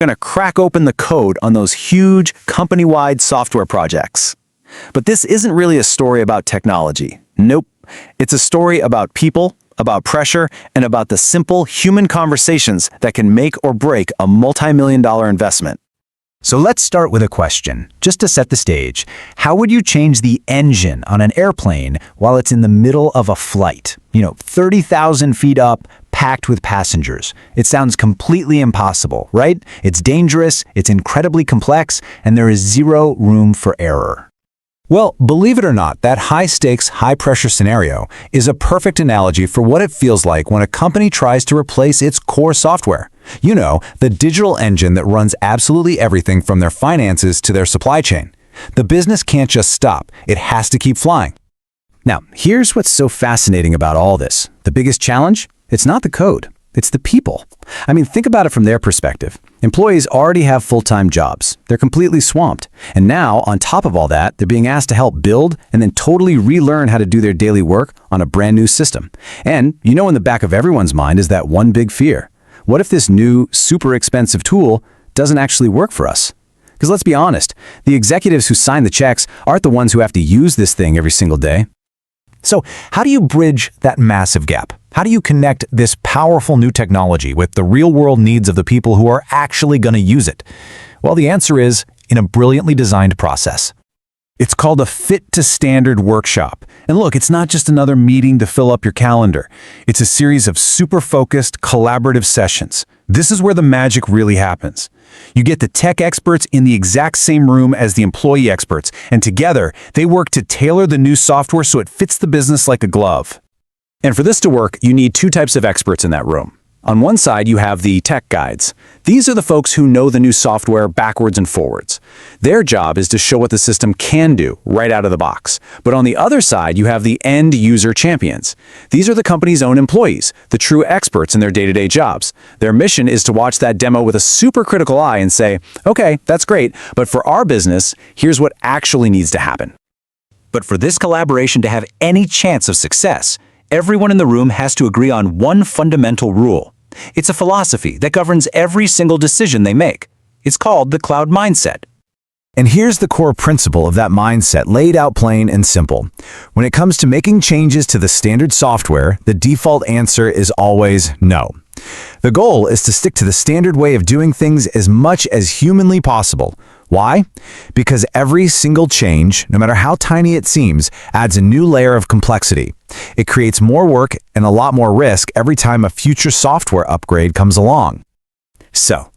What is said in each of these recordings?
going to crack open the code on those huge company-wide software projects. But this isn't really a story about technology. Nope. It's a story about people, about pressure, and about the simple human conversations that can make or break a multi-million-dollar investment. So let's start with a question, just to set the stage. How would you change the engine on an airplane while it's in the middle of a flight? 30,000 feet up, packed with passengers. It sounds completely impossible, right? It's dangerous, it's incredibly complex, and there is zero room for error. Well, believe it or not, that high-stakes, high-pressure scenario is a perfect analogy for what it feels like when a company tries to replace its core software. The digital engine that runs absolutely everything from their finances to their supply chain. The business can't just stop. It has to keep flying. Now, here's what's so fascinating about all this. The biggest challenge? It's not the code. It's the people. Think about it from their perspective. Employees already have full-time jobs. They're completely swamped. And now, on top of all that, they're being asked to help build and then totally relearn how to do their daily work on a brand new system. And in the back of everyone's mind is that one big fear. What if this new, super expensive tool doesn't actually work for us? Because let's be honest, the executives who sign the checks aren't the ones who have to use this thing every single day. So how do you bridge that massive gap? How do you connect this powerful new technology with the real-world needs of the people who are actually going to use it? Well, the answer is in a brilliantly designed process. It's called a fit-to-standard workshop. And look, it's not just another meeting to fill up your calendar. It's a series of super-focused, collaborative sessions. This is where the magic really happens. You get the tech experts in the exact same room as the employee experts, and together, they work to tailor the new software so it fits the business like a glove. And for this to work, you need two types of experts in that room. On one side, you have the tech guides. These are the folks who know the new software backwards and forwards. Their job is to show what the system can do right out of the box. But on the other side, you have the end user champions. These are the company's own employees, the true experts in their day-to-day jobs. Their mission is to watch that demo with a super critical eye and say, okay, that's great, but for our business, here's what actually needs to happen. But for this collaboration to have any chance of success, everyone in the room has to agree on one fundamental rule. It's a philosophy that governs every single decision they make. It's called the cloud mindset. And here's the core principle of that mindset laid out plain and simple. When it comes to making changes to the standard software, the default answer is always no. The goal is to stick to the standard way of doing things as much as humanly possible. Why? Because every single change, no matter how tiny it seems, adds a new layer of complexity. It creates more work and a lot more risk every time a future software upgrade comes along. So,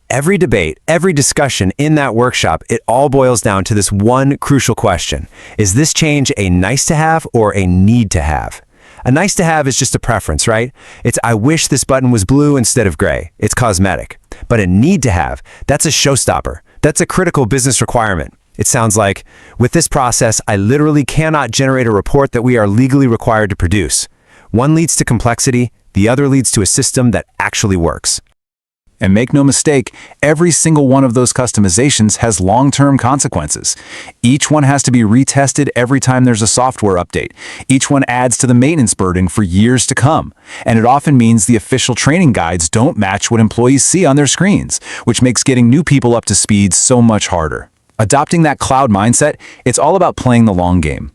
every debate, every discussion in that workshop, it all boils down to this one crucial question. Is this change a nice-to-have or a need-to-have? A nice-to-have is just a preference, right? It's, I wish this button was blue instead of gray. It's cosmetic. But a need-to-have, that's a showstopper. That's a critical business requirement. It sounds like, with this process, I literally cannot generate a report that we are legally required to produce. One leads to complexity, the other leads to a system that actually works. And make no mistake, every single one of those customizations has long-term consequences. Each one has to be retested every time there's a software update. Each one adds to the maintenance burden for years to come. And it often means the official training guides don't match what employees see on their screens, which makes getting new people up to speed so much harder. Adopting that cloud mindset, it's all about playing the long game.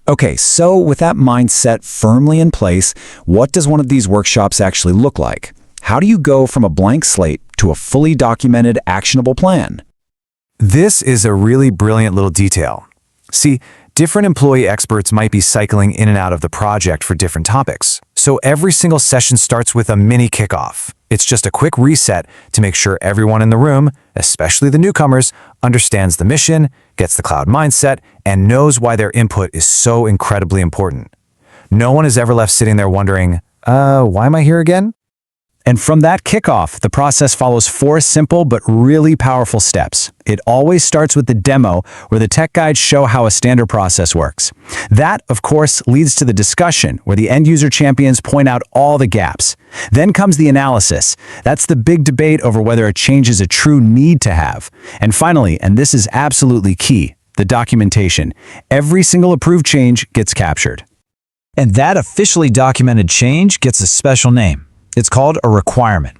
Okay, so with that mindset firmly in place, what does one of these workshops actually look like? How do you go from a blank slate to a fully documented, actionable plan? This is a really brilliant little detail. See, different employee experts might be cycling in and out of the project for different topics. So every single session starts with a mini kickoff. It's just a quick reset to make sure everyone in the room, especially the newcomers, understands the mission, gets the cloud mindset, and knows why their input is so incredibly important. No one is ever left sitting there wondering, why am I here again? And from that kickoff, the process follows 4 simple but really powerful steps. It always starts with the demo, where the tech guides show how a standard process works. That, of course, leads to the discussion, where the end-user champions point out all the gaps. Then comes the analysis. That's the big debate over whether a change is a true need to have. And finally, and this is absolutely key, the documentation. Every single approved change gets captured. And that officially documented change gets a special name. It's called a requirement.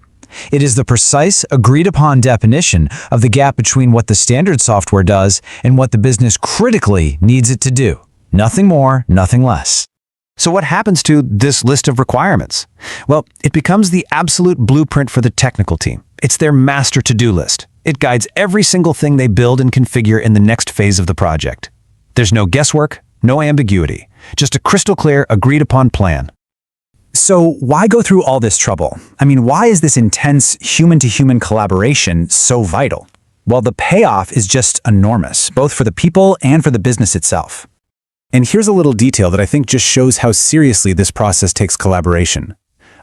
It is the precise, agreed-upon definition of the gap between what the standard software does and what the business critically needs it to do. Nothing more, nothing less. So what happens to this list of requirements? Well, it becomes the absolute blueprint for the technical team. It's their master to-do list. It guides every single thing they build and configure in the next phase of the project. There's no guesswork, no ambiguity, just a crystal clear, agreed-upon plan. So why go through all this trouble? I mean, why is this intense human-to-human collaboration so vital? Well, the payoff is just enormous, both for the people and for the business itself. And here's a little detail that I think just shows how seriously this process takes collaboration.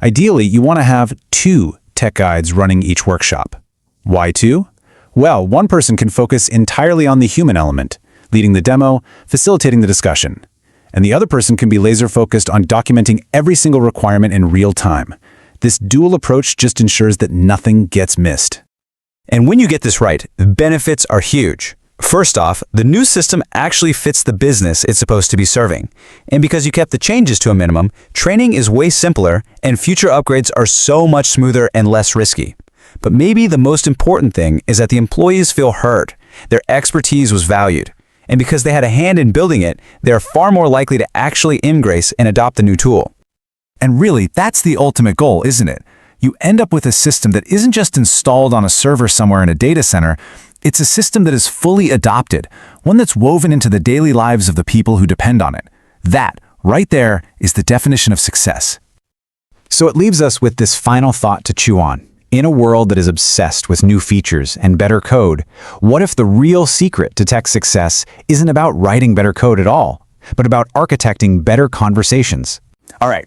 Ideally, you want to have 2 tech guides running each workshop. Why 2? Well, one person can focus entirely on the human element, leading the demo, facilitating the discussion. And the other person can be laser-focused on documenting every single requirement in real time. This dual approach just ensures that nothing gets missed. And when you get this right, the benefits are huge. First off, the new system actually fits the business it's supposed to be serving. And because you kept the changes to a minimum, training is way simpler and future upgrades are so much smoother and less risky. But maybe the most important thing is that the employees feel heard. Their expertise was valued. And because they had a hand in building it, they are far more likely to actually embrace and adopt the new tool. And really, that's the ultimate goal, isn't it? You end up with a system that isn't just installed on a server somewhere in a data center. It's a system that is fully adopted, one that's woven into the daily lives of the people who depend on it. That, right there, is the definition of success. So it leaves us with this final thought to chew on. In a world that is obsessed with new features and better code, what if the real secret to tech success isn't about writing better code at all, but about architecting better conversations? All right,